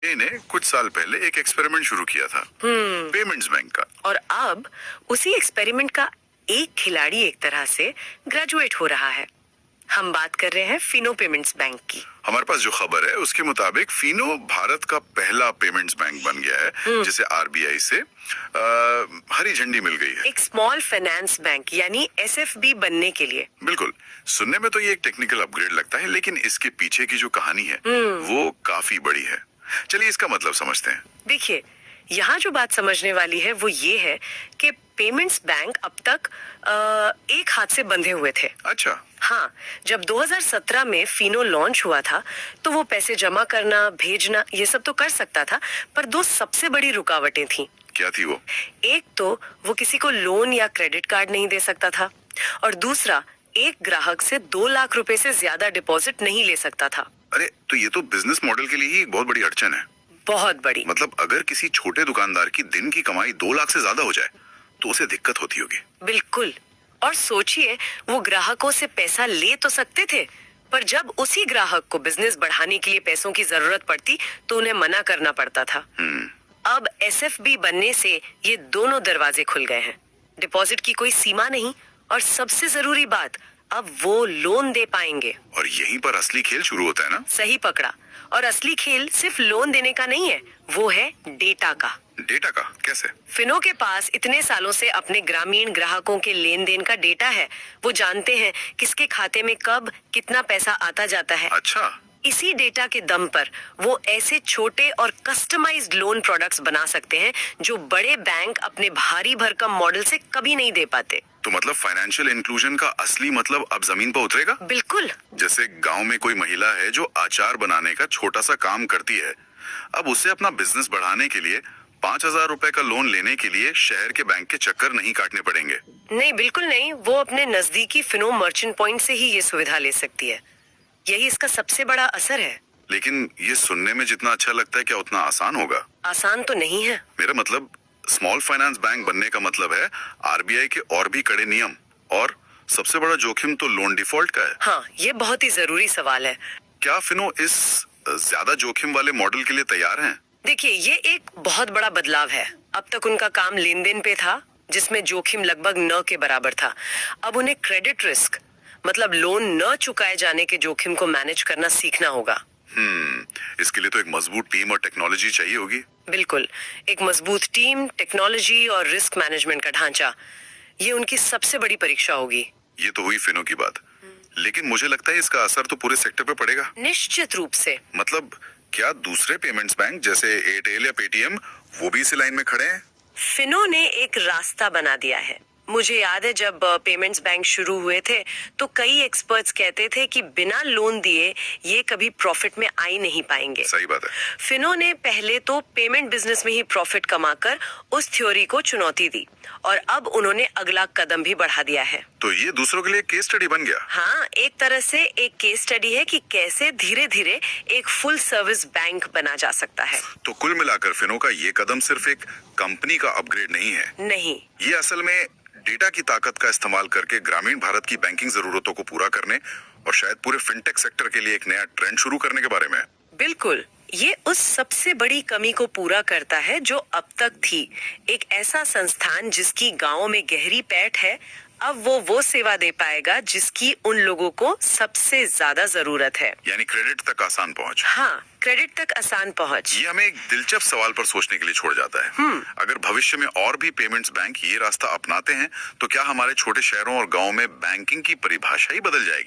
ने कुछ साल पहले एक एक्सपेरिमेंट शुरू किया था, पेमेंट्स बैंक का। और अब उसी एक्सपेरिमेंट का एक खिलाड़ी एक तरह से ग्रेजुएट हो रहा है। हम बात कर रहे हैं फिनो पेमेंट्स बैंक की। हमारे पास जो खबर है उसके मुताबिक फिनो भारत का पहला पेमेंट्स बैंक बन गया है, जिसे आरबीआई से हरी झंडी मिल गई है। एक स्मॉल फाइनेंस बैंक यानी एसएफबी बनने के लिए। बिल्कुल, सुनने में तो ये एक टेक्निकल अपग्रेड लगता है, लेकिन इसके पीछे की जो कहानी है वो काफी बड़ी है। चलिए इसका मतलब समझते हैं। देखिए, यहाँ जो बात समझने वाली है वो ये है कि पेमेंट्स बैंक अब तक एक हाथ से बंधे हुए थे। अच्छा। हाँ, जब 2017 में फिनो लॉन्च हुआ था तो वो पैसे जमा करना, भेजना ये सब तो कर सकता था, पर दो सबसे बड़ी रुकावटें थी। क्या थी वो? एक तो वो किसी को लोन या क्रेडिट कार्ड नहीं दे सकता था, और दूसरा एक ग्राहक से 2 लाख रुपए से ज्यादा डिपॉजिट नहीं ले सकता था। अरे, तो ये तो बिजनेस मॉडल के लिए ही एक बहुत बड़ी अड़चन है। बहुत बड़ी। मतलब अगर किसी छोटे दुकानदार की दिन की कमाई 2 लाख से ज्यादा हो जाए तो उसे दिक्कत होती होगी। बिल्कुल। और सोचिए, वो ग्राहकों से पैसा ले तो सकते थे, पर जब उसी ग्राहक को बिजनेस बढ़ाने के लिए पैसों की जरूरत पड़ती तो उन्हें मना करना पड़ता था। अब एसएफबी बनने से ये दोनों दरवाजे खुल गए हैं। डिपॉजिट की कोई सीमा नहीं, और सबसे जरूरी बात, अब वो लोन दे पाएंगे। और यहीं पर असली खेल शुरू होता है ना? सही पकड़ा। और असली खेल सिर्फ लोन देने का नहीं है, वो है डेटा का। डेटा का? कैसे? फिनो के पास इतने सालों से अपने ग्रामीण ग्राहकों के लेन देन का डेटा है। वो जानते हैं किसके खाते में कब कितना पैसा आता जाता है। अच्छा। इसी डेटा के दम पर वो ऐसे छोटे और कस्टमाइज्ड लोन प्रोडक्ट्स बना सकते हैं जो बड़े बैंक अपने भारी भरकम मॉडल से कभी नहीं दे पाते। तो मतलब फाइनेंशियल इंक्लूजन का असली मतलब अब जमीन पर उतरेगा? बिल्कुल। जैसे गांव में कोई महिला है जो अचार बनाने का छोटा सा काम करती है, अब उसे अपना बिजनेस बढ़ाने के लिए 5,000 रुपए का लोन लेने के लिए शहर के बैंक के चक्कर नहीं काटने पड़ेंगे। नहीं, बिल्कुल नहीं। वो अपने नजदीकी फिनो मर्चेंट पॉइंट से ही ये सुविधा ले सकती है। यही इसका सबसे बड़ा असर है। लेकिन ये सुनने में जितना अच्छा लगता है, क्या उतना आसान होगा? आसान तो नहीं है। मेरा मतलब, स्मॉल फाइनेंस बैंक बनने का मतलब है आरबीआई के और भी कड़े नियम, और सबसे बड़ा जोखिम तो लोन डिफॉल्ट का है। हाँ, ये बहुत ही जरूरी सवाल है। क्या फिनो इस ज्यादा जोखिम वाले मॉडल के लिए तैयार हैं? देखिए, ये एक बहुत बड़ा बदलाव है। अब तक उनका काम लेन देन पे था, जिसमें जोखिम लगभग न के बराबर था। अब उन्हें क्रेडिट रिस्क, मतलब लोन न चुकाए जाने के जोखिम को मैनेज करना सीखना होगा। इसके लिए तो एक मजबूत टीम और टेक्नोलॉजी चाहिए होगी। बिल्कुल, एक मजबूत टीम, टेक्नोलॉजी और रिस्क मैनेजमेंट का ढांचा, ये उनकी सबसे बड़ी परीक्षा होगी। ये तो हुई फिनो की बात, लेकिन मुझे लगता है इसका असर तो पूरे सेक्टर पे पड़ेगा। निश्चित रूप से। मतलब क्या दूसरे पेमेंट्स बैंक जैसे एयरटेल या पेटीएम वो भी इसी लाइन में खड़े हैं? फिनो ने एक रास्ता बना दिया है। मुझे याद है जब पेमेंट्स बैंक शुरू हुए थे तो कई एक्सपर्ट्स कहते थे कि बिना लोन दिए ये कभी प्रॉफिट में आ ही नहीं पाएंगे। सही बात है। फिनो ने पहले तो पेमेंट बिजनेस में ही प्रॉफिट कमाकर उस थ्योरी को चुनौती दी, और अब उन्होंने अगला कदम भी बढ़ा दिया है। तो ये दूसरों के लिए केस स्टडी बन गया। हाँ, एक तरह से एक केस स्टडी है कि कैसे धीरे धीरे एक फुल सर्विस बैंक बना जा सकता है। तो कुल मिलाकर फिनो का ये कदम सिर्फ एक कंपनी का अपग्रेड नहीं है। नहीं, ये असल में डेटा की ताकत का इस्तेमाल करके ग्रामीण भारत की बैंकिंग जरूरतों को पूरा करने और शायद पूरे फिनटेक सेक्टर के लिए एक नया ट्रेंड शुरू करने के बारे में है। बिल्कुल। ये उस सबसे बड़ी कमी को पूरा करता है जो अब तक थी। एक ऐसा संस्थान जिसकी गांवों में गहरी पैठ है, अब वो सेवा दे पाएगा जिसकी उन लोगों को सबसे ज्यादा जरूरत है। यानी क्रेडिट तक आसान पहुंच। हाँ, क्रेडिट तक आसान पहुंच। ये हमें एक दिलचस्प सवाल पर सोचने के लिए छोड़ जाता है। अगर भविष्य में और भी पेमेंट्स बैंक ये रास्ता अपनाते हैं तो क्या हमारे छोटे शहरों और गाँव में बैंकिंग की परिभाषा ही बदल जाएगी?